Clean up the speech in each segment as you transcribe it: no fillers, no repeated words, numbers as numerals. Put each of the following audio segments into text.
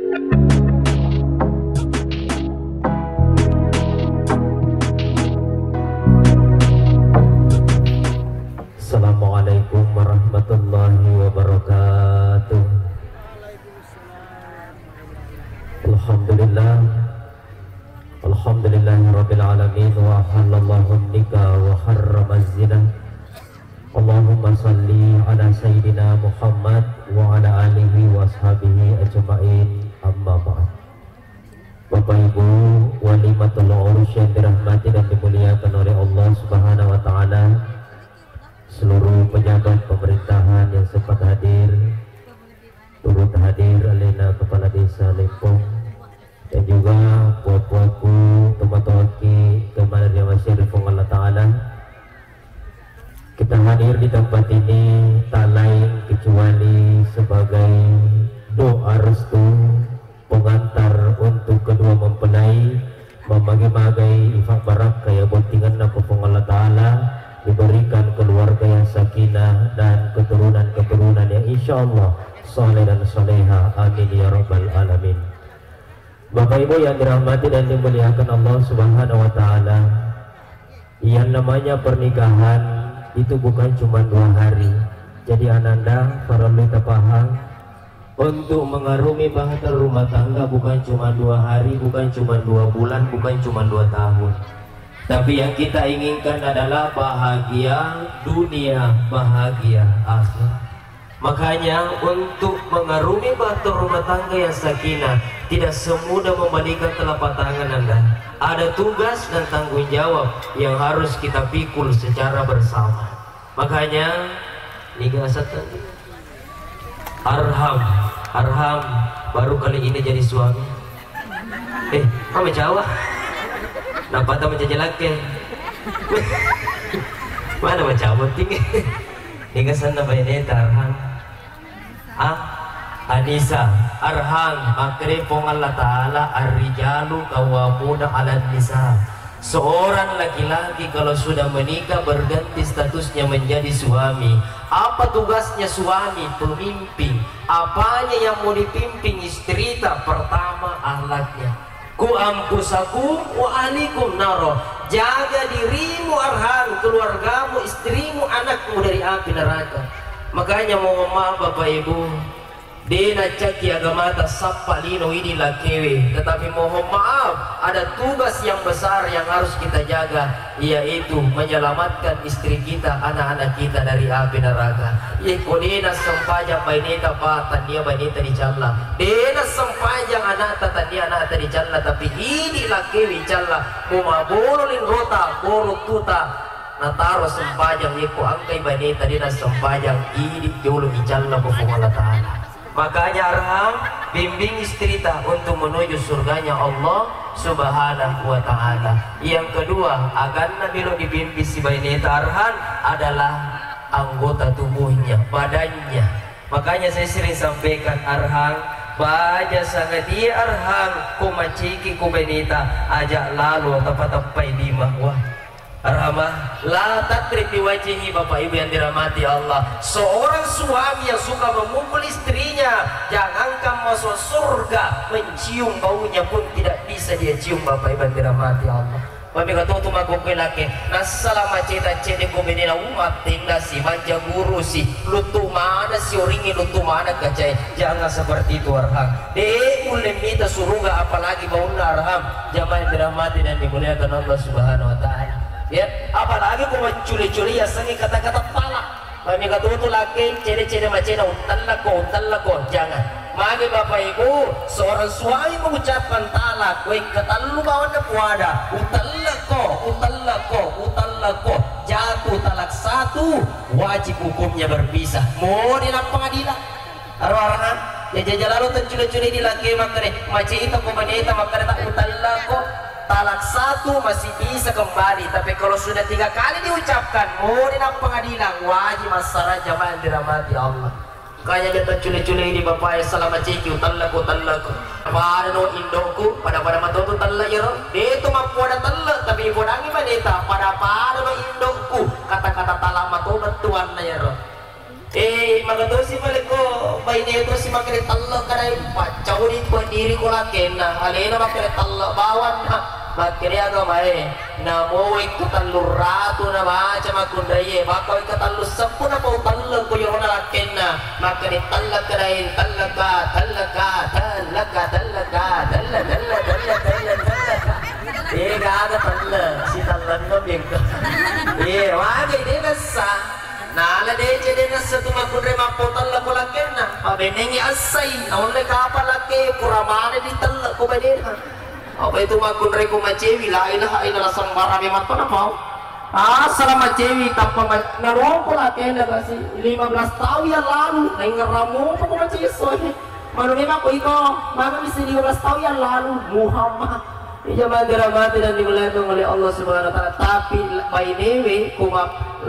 Assalamualaikum warahmatullahi wabarakatuh. Alhamdulillah, alhamdulillahirabbil alamin, wa halallahu nikah wa harrama zina. Allahumma salli ala sayyidina Muhammad wa ala alihi wa ashabihi ajma'in, amma ba'd. Bapak Ibu walimatul urus yang dirahmati dan dimuliakan oleh Allah Subhanahu wa taala, seluruh pejabat pemerintahan yang sempat hadir, turut hadir alena kepala desa Lempong, dan juga puak-puaku teman-temanki kemana dia masih rifung Allah Ta'ala. Kita hadir di tempat ini tak lain kecuali sebagai doa restu pengantar untuk kedua mempelai memagai-magai ifak barakah ya bontingan napupung Allah Ta'ala, diberikan keluarga yang sakinah dan keturunan-keturunan yang insyaallah saleh dan saleha, amin ya rabbal alamin. Bapak Ibu yang dirahmati dan dimuliakan Allah Subhanahu wa taala, yang namanya pernikahan itu bukan cuma 2 hari. Jadi ananda para kita paham, untuk mengarungi bahtera rumah tangga bukan cuma 2 hari, bukan cuma 2 bulan, bukan cuma 2 tahun. Tapi yang kita inginkan adalah bahagia dunia, bahagia akhirat. Makanya untuk mengarungi bahtera rumah tangga yang sakinah tidak semudah membalikan telapak tangan Anda. Ada tugas dan tanggung jawab yang harus kita pikul secara bersama. Makanya Arham baru kali ini jadi suami. Kamu Jawa? Nampak tak menjadi laki? Mana macam tinggi? Hingga sana bayar Arham. Anissa Arham makrifong Allah Ta'ala ar-rijalu qawwamuna 'alan nisa. Seorang laki-laki kalau sudah menikah berganti statusnya menjadi suami. Apa tugasnya suami? Pemimpin. Apanya yang mau dipimpin istri? Pertama akhlaknya. Ku ampusakum wa alikum naro. Jaga dirimu Arham, keluargamu, istrimu, anakmu dari api neraka. Makanya mohon maaf Bapak Ibu, dena caki agama tak sapa lino ini lakewe, tetapi mohon maaf ada tugas yang besar yang harus kita jaga, yaitu menyelamatkan istri kita, anak-anak kita dari api neraka. Yaitu dena sempajang baineta pa tania baineta di jalla, dena sempajang anak tania anak di jalla, tapi ini lakewe jalla mumabololin rota boro tuta nataro sempajang yaitu angkai baineta dena sempajang ini jolo di jalla bofong Allah Ta'ala. Makanya Arham bimbing istri untuk menuju surganya Allah Subhanahu wa Ta'ala. Yang kedua, agar Nabi lo dibimbing si baineta Arham adalah anggota tubuhnya, badannya. Makanya saya sering sampaikan Arham baja sangat dia Arham kumaciki ku baineta ajak lalu tepat-tepat 5. Wah Arhamah la tatrib di wajihi. Bapak Ibu yang dirahmati Allah, seorang suami yang suka memukul istrinya, jangankan masuk surga, mencium baunya pun tidak bisa dia cium. Bapak Ibu yang dirahmati Allah, kami kata tu magukui laki nasalama cita cede komenina umat tinggal si manja guru si lutu mana si oringi lutu mana kacai. Jangan seperti itu Arham. Ulem minta surga apalagi baunya Arham. Jamaah yang dirahmati dan dimuliakan Allah Subhanahu wa Ta'ala. Ya, apalagi kau mencuri-curi ya sengi kata-kata talak. Kami kata itu laki cede-cede macam utalako, jangan. Mari Bapak Ibu, seorang suami mengucapkan talak, kue ketalu bawa puada, utalako, jatuh talak 1, wajib hukumnya berpisah. Mau di pengadilan. Arwah ya jajan lalu tercuri-curi di laki makanya macam itu komenita makanya tak utalako. Talak 1 masih bisa kembali, tapi kalau sudah 3 kali diucapkan mau di pengadilan, wajib masalah. Jamaah yang dirahmati Allah. Kaya dia terculi-culi di bapak yang salah maciki utalaku pada no indoku pada matotu talla yero itu mampu ada talla tapi ibu nangi manita pada no indoku kata-kata tala matu betuan na yero magatosi balik ko bay nito si magkritalo ka na yung pachawin ko diri ko lakin na halina magkritalo bawan na magkiriya ka may namuwig ko talurato na ba siya magkundaye makawig ka talusap ko na po talag ko yung nalakin na magkritalo ka na yung talaga gada talag si talag mo bigla wagay di nasa nala de jadi nasa tumakundre mapotal la kulaken na pabenengi asay naunle kapalake puramane di talla ko badena apa itu makundre ko macewi la ilaha illallah sambarami mat panapau selama cewi tanpa ngarong ko laken na kasi 15 tahun yang lalu nang ngaramo ko macewi manumema ko iko mama bisa 15 tahun yang lalu Muhammad Ijaman dirahmati dan dimuliakan oleh Allah Subhanahu wa taala. Tapi bainewe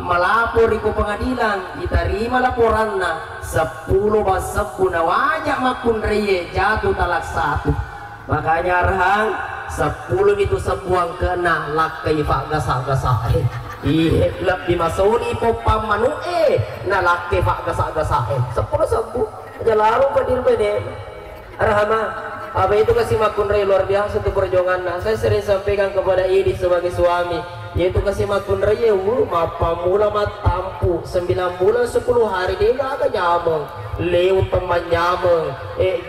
melapor di pengadilan, diterima laporanna 10 basabun wajah makun reye jatuh talak 1. Makanya arhang 10 itu sebuang kena lakai pak gasa-gasa lab dimasuni po pamanu na lakai pak gasa-gasa 10 aja lalu kadir bede arhama. Apa itu kasih makun rey luar biasa untuk perjuangan. Nah, saya sering sampaikan kepada ini sebagai suami, yaitu kasih makun rey mapa mula matampu 9 bulan 10 hari dia gak ada nyameng lewat teman nyameng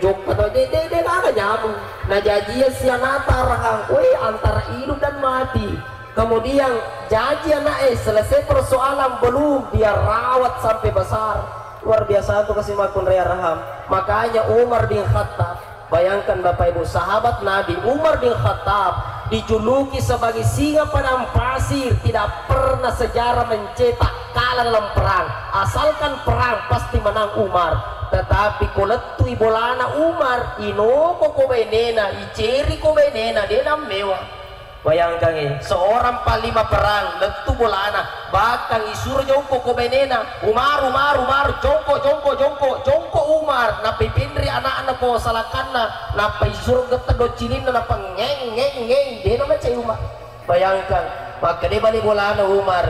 jok atau dia gak ada nyameng. Nah janjian si anata rahang antara hidup dan mati. Kemudian janji anak selesai persoalan belum dia rawat sampai besar. Luar biasa untuk kasih makun rey raham. Makanya Umar bin Khattab, bayangkan Bapak Ibu, sahabat Nabi Umar bin Khattab dijuluki sebagai singa padang pasir, tidak pernah sejarah mencetak kalah dalam perang. Asalkan perang pasti menang Umar. Tetapi koletu ibolana Umar inoko ko benena iceri ko benena dia mewah. Bayangkan seorang panglima perang letu bolana bakang isur jongko ko benena Umar jongko Umar na pipindri anak-anak ko salakanna na paisur getedo cinin na pengeng dia nama cai Umar. Bayangkan maka dia balik bolana Umar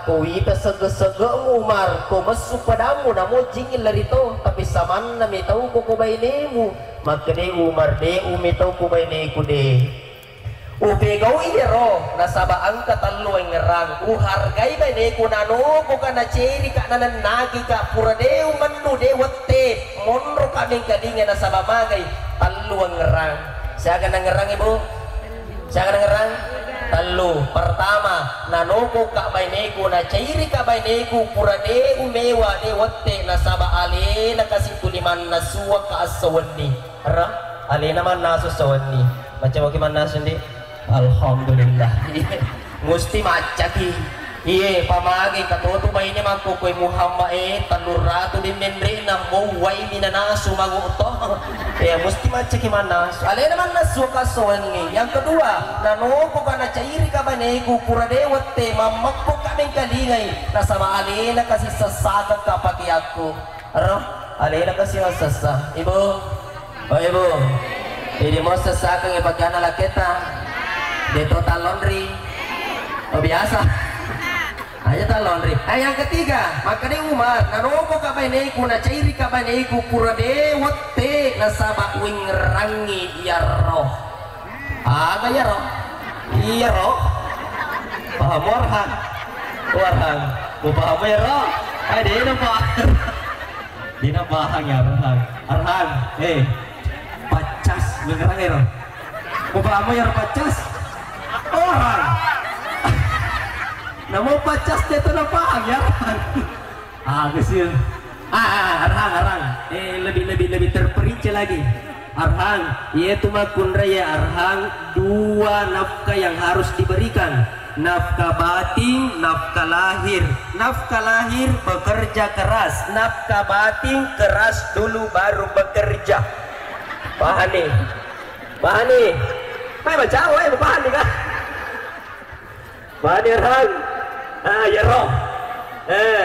ko ita sege Umar ko masuk padamu namo jingin larito tapi saman na mitau ko bainemu maka dia Umar de umitau ko baineku de upegaw idero nasaba angkat allo ang ngerang uhargay baineku nano ko kana ceri ka nananagi ka pura de umanu de wate monro kaming kadingan nasaba magay allo ang ngerang saya akan ngerang ibu saya akan ngerang talo pertama nanoko ka baineku na cairi ka baineku pura de umewa de wate nasaba ale nakasikuliman nasuwa ka asawani ara ale naman nasusawani macam bagaimana sundi alhamdulillah musti macaki iye pamagi katoto bayi niya magkukoy Muhammad talurado din menre na maway minanaso maguto musti macaki manas ale naman nasuka sawani. Yang kedua nanoko ka na cairi ka baineku pura de wate mamakpo kaming kalingay nasaba ale na kasi sasagag ka pati ako ara ale na kasi sasa ibu. Oh ibu, ini mau sesakang ipagana laketa, di total laundry, biasa, aja tal laundry. Yang ketiga, maka di Umar, naroko ka baineku na cairi ka baineku pura de wate nasaba wing rangi yaro, aga yaro, yaro, paham warhan, paham yaro, ada apa? Dina bahang ya arhan, pacas beneran ya bapak mau ya pacas orang namo pacas dia tuh apa ya kecil arhan lebih terperinci lagi arhan yaitu makun raya arhan 2 nafkah yang harus diberikan, nafkah batin, nafkah lahir. Nafkah lahir bekerja keras, nafkah batin keras dulu baru bekerja. Paham nih mai baca paham nih kan paham Rang ya roh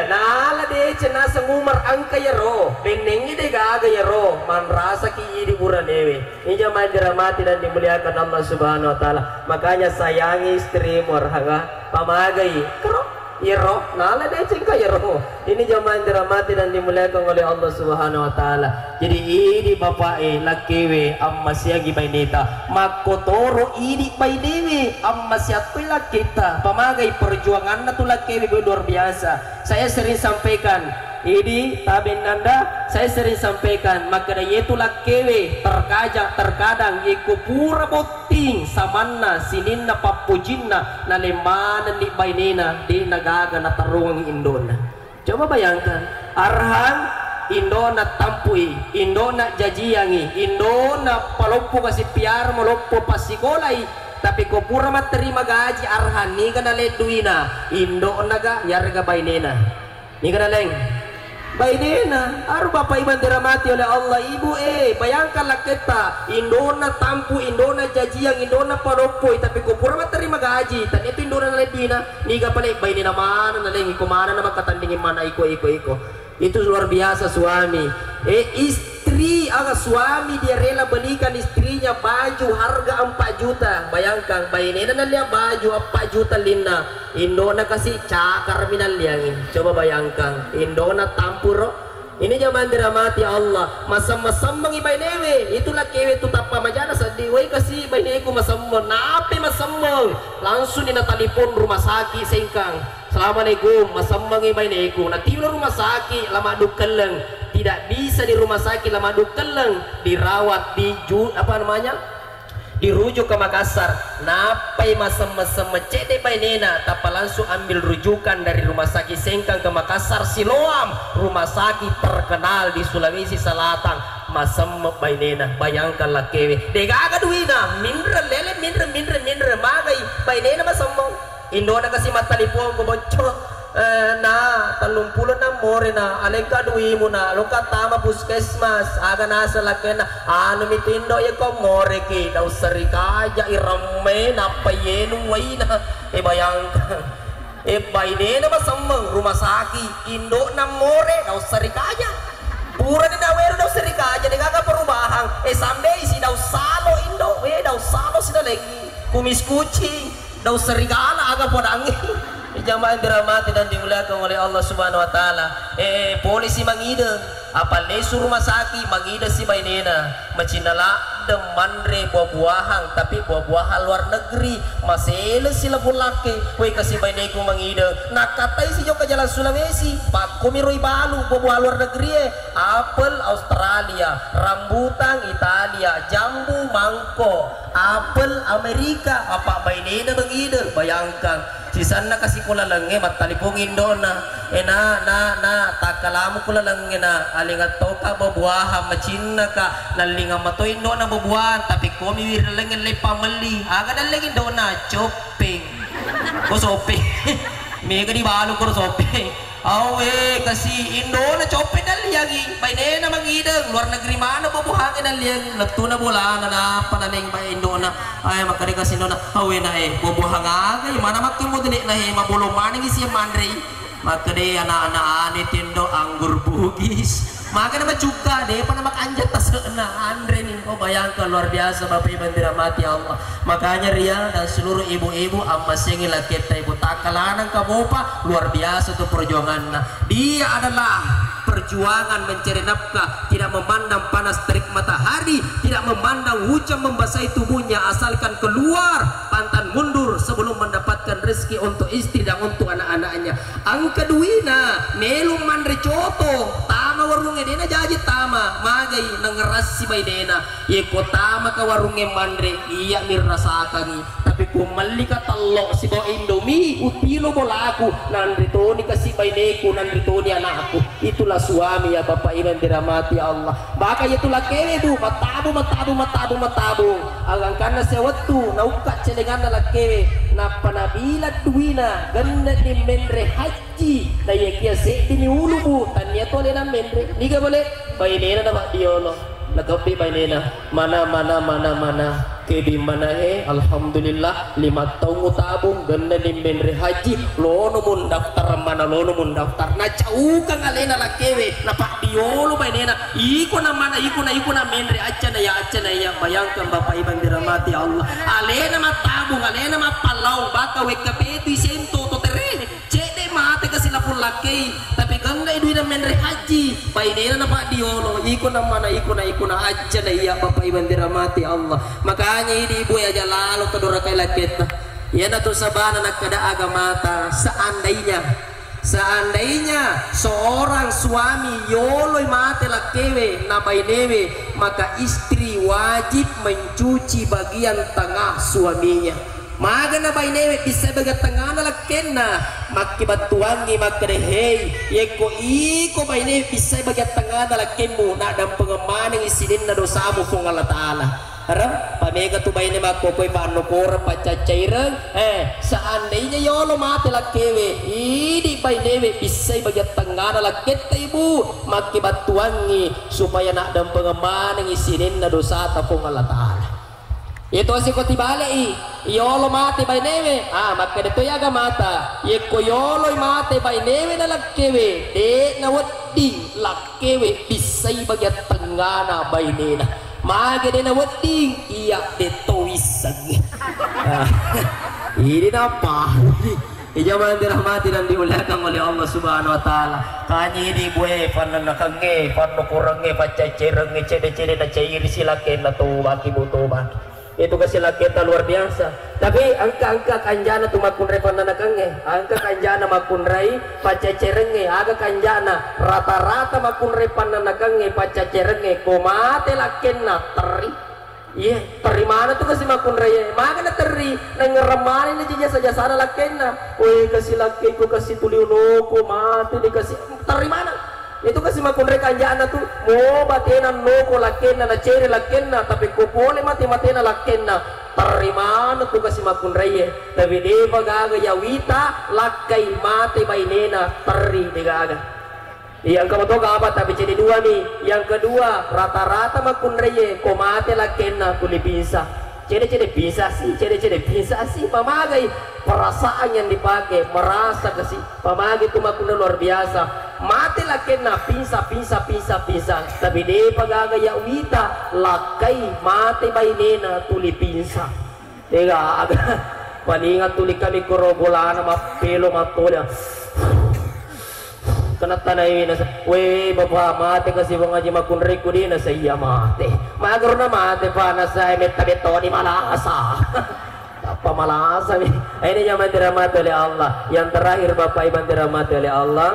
nala de cina sengumar angka ya roh benengi de gaga ya roh man rasa ki di buran dewe ini jamaah dirahmati dan dimuliakan Allah Subhanahu wa taala. Makanya sayangi istrimu Ranga pamagai kero Iro, nala deh cengka iro. Ini jamaah yang dirahmati dan dimuliakan oleh Allah Subhanahu Wa Taala. Jadi ini bapak lakewe amma siagi baineta, makotoro ini bainewe amma siatu laketa. Pamagai perjuangan na tu lakewe luar biasa. Saya sering sampaikan. Ini tabin nanda saya sering sampaikan maka yaitu lakewe terkadang iku pura boting samanna sininna papujinna na lemana ni bainena di nagaga na tarungang Indona. Coba bayangkan arhan Indona tampui Indona jajiangi Indona paloppo kasi piar moloppo pasikolay tapi ko pura materima gaji arhan ni kana leduina Indona ga yarga bainena ni kana leng bainena aru bapak ibu dirahmati oleh Allah. Ibu bayangkanlah kita Indona tampu Indona jajiang Indona paropoy tapi kupura terima gaji tan itu Indona ledina niga pala bainena mana nalengi kumana na makatandingin mana iko itu luar biasa suami. Istri aga suami dia rela belikan istrinya baju harga 4 juta. Bayangkan bainena nalia baju 4 juta lina Indona kasih cakar minal liangin. Coba bayangkan Indona tampuro. Ini zaman dirahmati Allah. Masam-masam mangi bainewe itulah kewe tu tapa majana sadi wei kasih baineku masammo nape masammo langsung dina telepon rumah sakit sengkang. Assalamualaikum masammangi baineku na tilo rumah sakit lama dukeleng tidak bisa di rumah sakit lama dukeleng dirawat dirujuk ke Makassar napai masam-masam cede bainena tapi langsung ambil rujukan dari rumah sakit Sengkang ke Makassar Siloam rumah sakit terkenal di Sulawesi Selatan masam bainena. Bayangkanlah kewe degaga duina mindre lele mindre magai bainena masam Indona kasih mata lipuan ko bocor na 36 more na alengka duwi mo na luka tama puskesmas aga nasa lakena ano mitindo ya ko more ki daw sarikaja irame na payenu waina bayangkan bainena masamang rumah sakit Indo na more daw sarikaja pura ni dawero daw sarikaja nagaga perubahan someday si daw salo Indo daw salo sila lagi kumis kucing daw serigala aga podangi. Jamaah yang dirahmati dan dimuliakan oleh Allah Subhanahu Wa Taala. Polisi mangide apa lesu rumah sakit mangide si bainena macinala demandre buah-buahan tapi buah-buahan luar negeri masih sila bulake kue kasih baineku mangide nak katai si joka jalan Sulawesi pak kumiroi balu buah-buah luar negeri apel Australia rambutan Italia jambu mangko apel Amerika apa bainena mangide. Bayangkan si sana kasih kula lange matalipong Indona na takalamu kula lange na alingat toka babuaha macina ka nalinga mato Indona babuahan tapi komi wirlangen le pamali aga dalang Indona shopping ko shopping mega di balu ko shopping kasi Indona shopping daliagi bainena mangideng luar negeri mana babuhangin daliagi latuna bola na panaling ba Indona ay makari kasi Indona na babuhang aga mana makin mo dili na mabulo maning isi mandre makade anak-anak ane tindo anggur bugis maka nama cuka deh pada makanjat tas andre nih. Bayangkan luar biasa Bapak Ibu dirahmati Allah. Makanya Ria dan seluruh ibu-ibu amas yang laki ibu takalanang kabopa luar biasa tuh perjuangannya. Dia adalah perjuangan mencari nafkah, tidak memandang panas terik matahari, tidak memandang hujan membasahi tubuhnya, asalkan keluar pantang mundur sebelum mendapatkan rezeki untuk istri dan untuk anak-anaknya. Angka duina melu mandre coto tama warungnya dena jaji tama magai nangerasi bay dena ye ko tama ka warungnya mandre iya mirrasakan tapi kumali ka tallo si bo Indomie utilo bolaku nandrito ni kasi bay neku nandrito ni anakku. Itulah suami ya Bapak Ibu dirahmati Allah. Maka itulah kewe tu matabu agang karena sewatu naukat celengan na kewe na panabilat duina ganda ni mendre haji na yekia se ni ulubu tanya to le na mendre niga boleh bainena na diolo nagapi bainena mana kedi mana alhamdulillah 5 tahun utabung ganda ni mendre haji lono mun daftar na caukan alena la kewe na pak diolo bainena iko na mendre acha na ya bayangkan Bapak Ibu dirahmati Allah alena matabung alena mapalau baka wekapetu sento to tere cede laki tapi kan nggak idu na menre haji painena na pak diolo iko na mana iko na aja na iya bapak iban dirahmati Allah. Makanya ini ibu ya lalu kedora kay lakita ya na to sabana nagkada agamata seandainya seorang suami yoloy mate lakewe na bainewe maka istri wajib mencuci bagian tengah suaminya. Maga na bainewe bisa bagian tengah na lakena makibatuangi makadehey yeko iko bainewe bisa bagian tengah na lakemu na dan pengemanang isidin na dosamu kung Allah Ta'ala. Harap pamega tu bayi ni makopoy paano kora pacacairang seandainya yolo mati lakewe ini bayi newe bisay bagyat tangana lakit ibu makibatuangi supaya nak dan pengeman ng isinin na dosa tapong Allah Ta'ala. Ito si kotibale yolo mati bayi newe makadito yaga mata yeko yolo mati bayi newe na lakewe de na wading lakewe bisay bagyat tangana bayi nena mage de na wedding iya de toisan ini apa ijaman dirahmati dan dimuliakan oleh Allah Subhanahu wa taala. Kanyi di gue panan nakange panu kurange pacacerenge cede-cede na cair silaken na to baki buto baki itu kesilaken luar biasa. Tapi angka kanjana tu makun re panan nakange angka kanjana makun rai pacacerenge aga kanjana rata-rata makun re panan nakange pacacerenge komate laken na teri iya teri mana tuh kasih makun rai maga na teri nang ngeramani na jija saja sana laken na oi kasih laken ko kasih tuliuno ko mate dikasih teri mana itu kasi makunre kanjana tu mo batena no ko lakenna na chere lakenna tapi ko pole mati matena lakenna tarimana tu kasi makunre tapi de bagaga ya wita lakai mate bainena tari degaga yang kemudian apa tapi jadi dua nih yang kedua rata-rata makunre ko mate lakenna kulipisa cede-cede bisa sih pamagai perasaan yang dipakai merasa kasih pamagai itu makuna luar biasa mati lakin na pinsa tapi de pagagaya wita lakai mati bainena tuli pinsa tega aga palingan tuli kami korogolana mapelo matolya kena tanay na we bapa mate kasi mga di makunri ko din na sa iya mate magro na mate pa na sa metabito ni malasa apa malasa ini yang dirahmati oleh Allah. Yang terakhir Bapak Ibu dirahmati oleh Allah,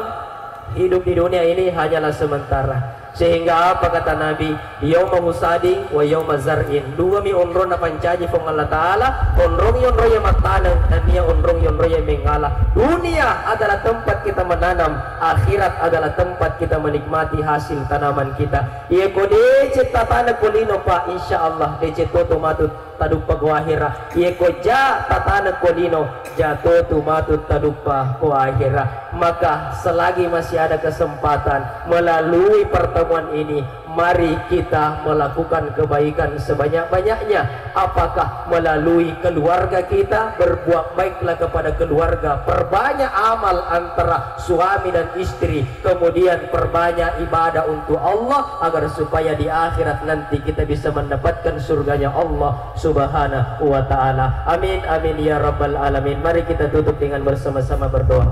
hidup di dunia ini hanyalah sementara. Sehingga apa kata Nabi, yauma husadin wa yauma zar'in, dua mi onron na pancaji fong Allah Ta'ala, onrong yonro yang matanang dan dia onrong yonro yang mengalah. Dunia adalah tempat kita menanam, akhirat adalah tempat kita menikmati hasil tanaman kita. Ia kode cipta tanah kolino pa insyaallah de toto matut tadupa ko akhira. Ia koja tatana kolino jatuh tu matut tadupa ko akhira. Maka selagi masih ada kesempatan melalui pertemuan ini, mari kita melakukan kebaikan sebanyak-banyaknya. Apakah melalui keluarga kita, berbuat baiklah kepada keluarga, perbanyak amal antara suami dan istri, kemudian perbanyak ibadah untuk Allah agar supaya di akhirat nanti kita bisa mendapatkan surganya Allah Subhanahu wa ta'ala. Amin amin ya rabbal alamin. Mari kita tutup dengan bersama-sama berdoa.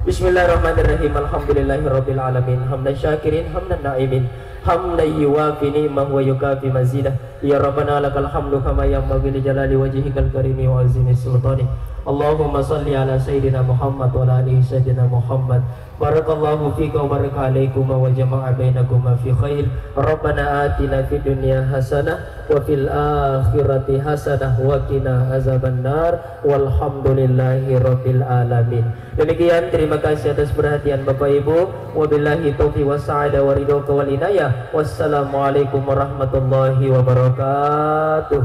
Bismillahirrahmanirrahim. Alhamdulillahirabbil alamin. Hamdan syakirin, hamdan naimin, hamdan yuwafi ni'mah wa yukafi mazidah. Ya Rabbana lakal hamdu kama yanbaghi li jalali wajhikal karimi wa azimi sultani. Allahumma salli ala sayyidina Muhammad wa ala alihi sayyidina Muhammad. Barakallahu fika wa baraka alaikum wa jama'a bainakum fi khair. Rabbana atina fid dunya hasanah wa fil akhirati hasanah wa qina azabannar. Walhamdulillahi rabbil alamin. Demikian, terima kasih atas perhatian Bapak Ibu. Wabillahi taufiq wasa'ada wa ridho wal inayah. Wassalamualaikum warahmatullahi wabarakatuh.